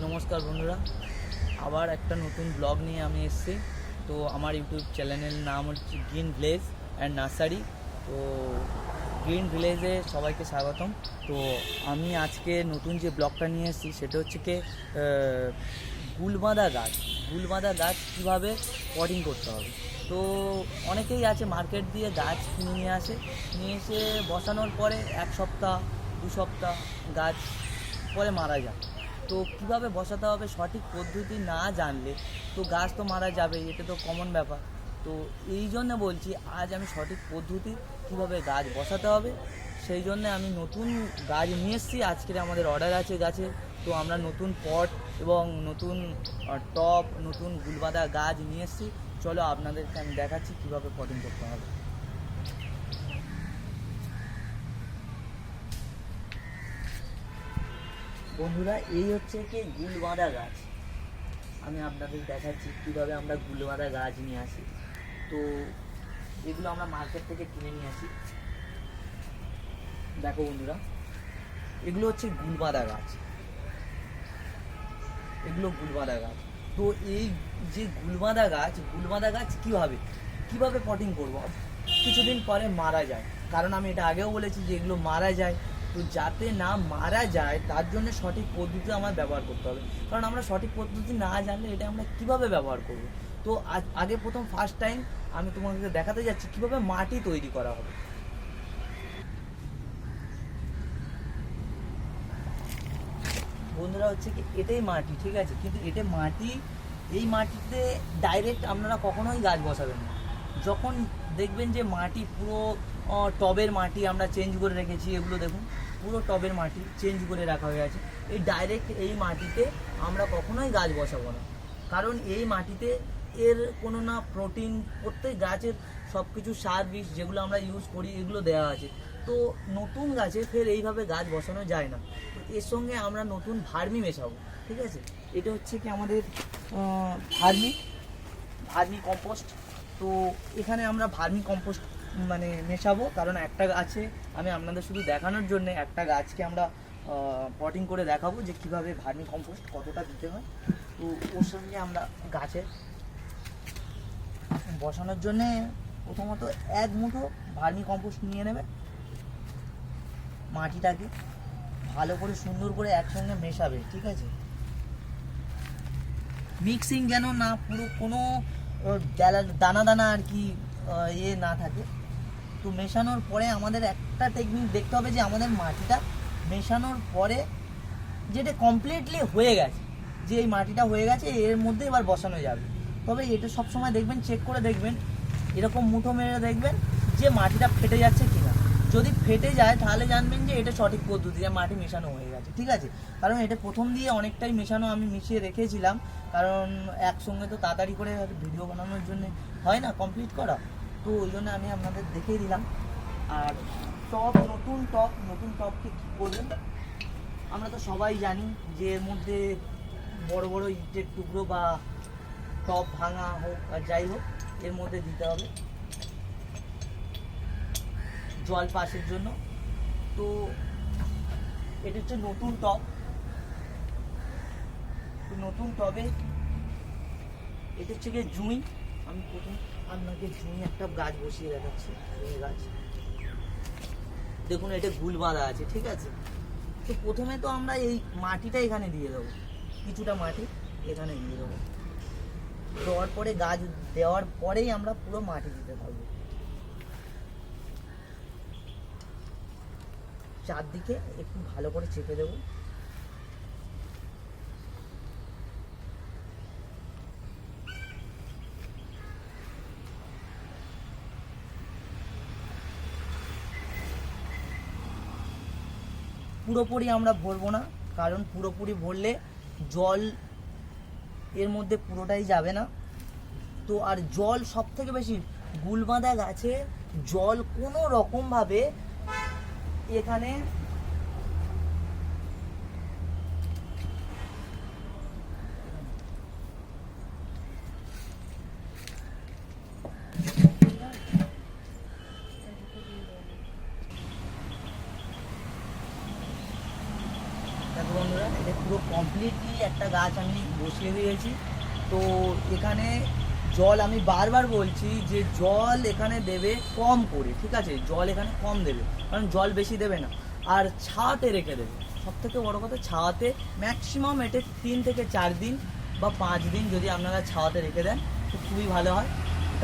নমস্কার বন্ধুরা, আবার একটা নতুন ব্লগ নিয়ে আমি এসেছি। তো আমার ইউটিউব চ্যানেলের নাম হচ্ছে গ্রিন ভিলেজ অ্যান্ড নার্সারি। তো গ্রিন ভিলেজে সবাইকে স্বাগতম। তো আমি আজকে নতুন যে ব্লগটা নিয়ে এসেছি সেটা হচ্ছে কি গুলবাঁধা গাছ কীভাবে পটিং করতে হবে। তো অনেকেই আছে মার্কেট দিয়ে গাছ কিনে নিয়ে এসে বসানোর পরে 1 সপ্তাহ 2 সপ্তাহ গাছ পরে মারা যায়। তো কীভাবে বসাতে হবে সঠিক পদ্ধতি না জানলে তো গাছ তো মারা যাবে, এটা তো কমন ব্যাপার। তো এই জন্য বলছি আজ আমি সঠিক পদ্ধতি কীভাবে গাছ বসাতে হবে সেই জন্য আমি নতুন গাছ নিয়ে এসেছি। আজকের আমাদের অর্ডার আছে গাছে। তো আমরা নতুন পট এবং নতুন টব, নতুন গুলবাঁধা গাছ নিয়ে এসেছি। চলো আপনাদেরকে আমি দেখাচ্ছি কীভাবে পটিং করতে হবে। বন্ধুরা, এই হচ্ছে কি গুলবাঁধা গাছ। আমি আপনাদের দেখাচ্ছি কীভাবে আমরা গুলবাঁধা গাছ নিয়ে আসি। তো এগুলো আমরা মার্কেট থেকে কিনে নিয়ে আসি। দেখো বন্ধুরা, এগুলো হচ্ছে গুলবাঁধা গাছ, এগুলো গুলবাঁধা গাছ। তো এই যে গুলবাঁধা গাছ কীভাবে পটিং করব, কিছুদিন পরে মারা যায়। কারণ আমি এটা আগেও বলেছি যে এগুলো মারা যায়। তো যাতে না মারা যায় তার জন্য সঠিক পদ্ধতি আমার ব্যবহার করতে হবে। কারণ আমরা সঠিক পদ্ধতি না জানলে এটা আমরা কিভাবে ব্যবহার করব। তো আগে ফার্স্ট টাইম আমি তোমাকে দেখাতে যাচ্ছি কিভাবে মাটি তৈরি করা হবে। বন্ধুরা, হচ্ছে কি এটাই মাটি, ঠিক আছে, কিন্তু এটা মাটি, এই মাটিতে ডাইরেক্ট আপনারা কখনোই গাছ বসাবেন না। যখন দেখবেন যে মাটি পুরো টবের মাটি আমরা চেঞ্জ করে রেখেছি, এগুলো দেখুন পুরো টবের মাটি চেঞ্জ করে রাখা হয়ে আছে, এই ডাইরেক্ট এই মাটিতে আমরা কখনোই গাছ বসাবো না। কারণ এই মাটিতে এর কোনো না প্রোটিন, প্রত্যেক গাছের সব কিছু সার বিষ যেগুলো আমরা ইউজ করি এগুলো দেওয়া আছে। তো নতুন গাছে ফের এইভাবে গাছ বসানো যায় না। তো এর সঙ্গে আমরা নতুন ভার্মি মেশাবো, ঠিক আছে। এটা হচ্ছে কি আমাদের ভার্মি কম্পোস্ট। তো এখানে আমরা ভার্মি কম্পোস্ট মানে মেশাবো। কারণ একটা গাছে আমি আপনাদের শুধু দেখানোর জন্য একটা গাছকে আমরা পটিং করে দেখাবো যে কীভাবে ভার্মি কম্পোস্ট কতটা দিতে হয়। তো ওর সঙ্গে আমরা গাছে বসানোর জন্যে প্রথমত 1 মুঠো ভার্মি কম্পোস্ট নিয়ে নেবে, মাটিটাকে ভালো করে সুন্দর করে একসঙ্গে মেশাবে, ঠিক আছে। মিক্সিং যেন না পুরো কোনো দানা দানা আর কি না থাকে। তো মেশানোর পরে আমাদের একটা টেকনিক দেখতে হবে যে আমাদের মাটিটা মেশানোর পরে যেটা কমপ্লিটলি হয়ে গেছে, যে এই মাটিটা হয়ে গেছে এর মধ্যে এবার বসানো যাবে। তবে এটা সবসময় দেখবেন, চেক করে দেখবেন, এরকম মুঠো মেরে দেখবেন যে মাটিটা ফেটে যাচ্ছে কিনা। যদি ফেটে যায় তাহলে জানবেন যে এটা সঠিক পদ্ধতি, যে মাটি মেশানো হয়ে গেছে, ঠিক আছে। কারণ এটা প্রথম দিয়ে অনেকটাই মেশানো আমি মিশিয়ে রেখেছিলাম, কারণ একসঙ্গে তো তাড়াতাড়ি করে ভিডিও বানানোর জন্য হয় না কমপ্লিট করা। তো ওই জন্য আমি আপনাদের দেখিয়ে দিলাম। আর নতুন টবকে কী করবেন, আমরা তো সবাই জানি যে এর মধ্যে বড় বড় ইটের টুকরো বা টব ভাঙা হোক আর যাই হোক এর মধ্যে দিতে হবে জল পাসের জন্য। তো এটা হচ্ছে নতুন টবে এটা হচ্ছে গিয়ে জুঁই। আমি প্রথম আপনাকে জুঁই একটা গাছ বসিয়ে দেখাচ্ছি। জুঁই গাছ দেখুন, এটা গুলবাঁধা আছে, ঠিক আছে। তো প্রথমে তো আমরা এই মাটিটা এখানে দিয়ে দেবো, কিছুটা মাটি এখানে দিয়ে দেবো। দেওয়ার পরে গাছ দেওয়ার পরেই আমরা পুরো মাটি দিতে থাকবো, চারদিকে একটু ভালো করে চেপে দেবো। পুরোপুরি আমরা ভরবো না, কারণ পুরোপুরি ভরলে জল এর মধ্যে পুরোটাই যাবে না। তো আর জল সব থেকে বেশি গুলবাঁধা গাছে জল কোনো রকমভাবে এখানে দেখো বন্ধুরা, এটা পুরো কমপ্লিটলি একটা গাছ আমি বসিয়ে দিয়েছি। তো এখানে জল আমি বারবার বলছি যে জল এখানে দেবে কম করে, ঠিক আছে, জল এখানে কম দেবে, কারণ জল বেশি দেবে না, আর ছাওয়াতে রেখে দেবে। সব থেকে বড়ো কথা, ছাওয়াতে ম্যাক্সিমাম এটা 3 থেকে 4 দিন বা 5 দিন যদি আপনারা ছাওয়াতে রেখে দেন তো খুবই ভালো হয়।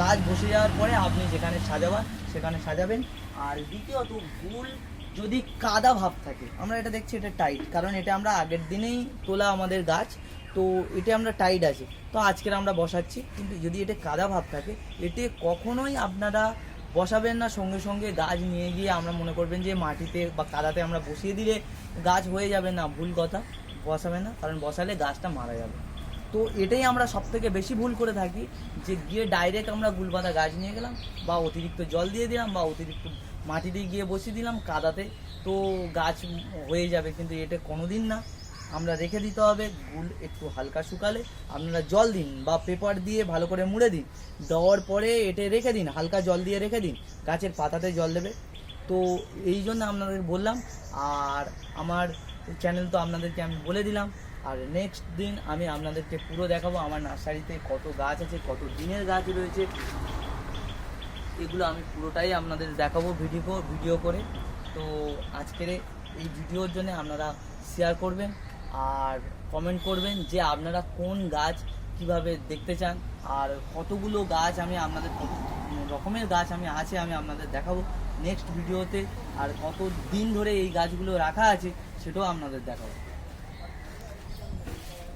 গাছ বসে যাওয়ার পরে আপনি যেখানে সাজাবার সেখানে সাজাবেন। আর দ্বিতীয়ত, ফুল যদি কাদা ভাব থাকে, আমরা এটা দেখছি এটা টাইট, কারণ এটা আমরা আগের দিনেই তোলা আমাদের গাছ, তো এটা আমরা টাইট আছে, তো আজকের আমরা বসাচ্ছি। কিন্তু যদি এটা কাদা ভাব থাকে, এতে কখনোই আপনারা বসাবেন না সঙ্গে সঙ্গে গাছ নিয়ে গিয়ে আমরা মনে করবেন যে মাটিতে বা কাদাতে আমরা বসিয়ে দিলে গাছ হয়ে যাবে, না, ভুল কথা, বসাবে না, কারণ বসালে গাছটা মারা যাবে। তো এটাই আমরা সব থেকে বেশি ভুল করে থাকি, যে গিয়ে ডাইরেক্ট আমরা গুলপাতা গাছ নিয়ে গেলাম, বা অতিরিক্ত জল দিয়ে দিলাম, বা অতিরিক্ত মাটি দিয়ে গিয়ে বসিয়ে দিলাম কাদাতে, তো গাছ হয়ে যাবে, কিন্তু এটা কোনোদিন না। আমরা রেখে দিতে হবে, গুল একটু হালকা শুকালে আপনারা জল দিন বা পেপার দিয়ে ভালো করে মুড়ে দিন, দেওয়ার পরে এটা রেখে দিন, হালকা জল দিয়ে রেখে দিন, গাছের পাতাতে জল দেবে। তো এই জন্য আপনাদের বললাম, আর আমার চ্যানেল তো আপনাদেরকে আমি বলে দিলাম। আর নেক্সট দিন আমি আপনাদেরকে পুরো দেখাবো আমার নার্সারিতে কত গাছ আছে, কত দিনের গাছ রয়েছে, এগুলো আমি পুরোটাই আপনাদের দেখাবো ভিডিও করে। তো আজকের এই ভিডিওর জন্য আপনারা শেয়ার করবেন আর কমেন্ট করবেন যে আপনারা কোন গাছ কিভাবে দেখতে চান, আর কতগুলো গাছ আমি আপনাদের, কত রকমের গাছ আমি আছে আমি আপনাদের দেখাবো নেক্সট ভিডিওতে, আর কত দিন ধরে এই গাছগুলো রাখা আছে সেটাও আপনাদের দেখাবো।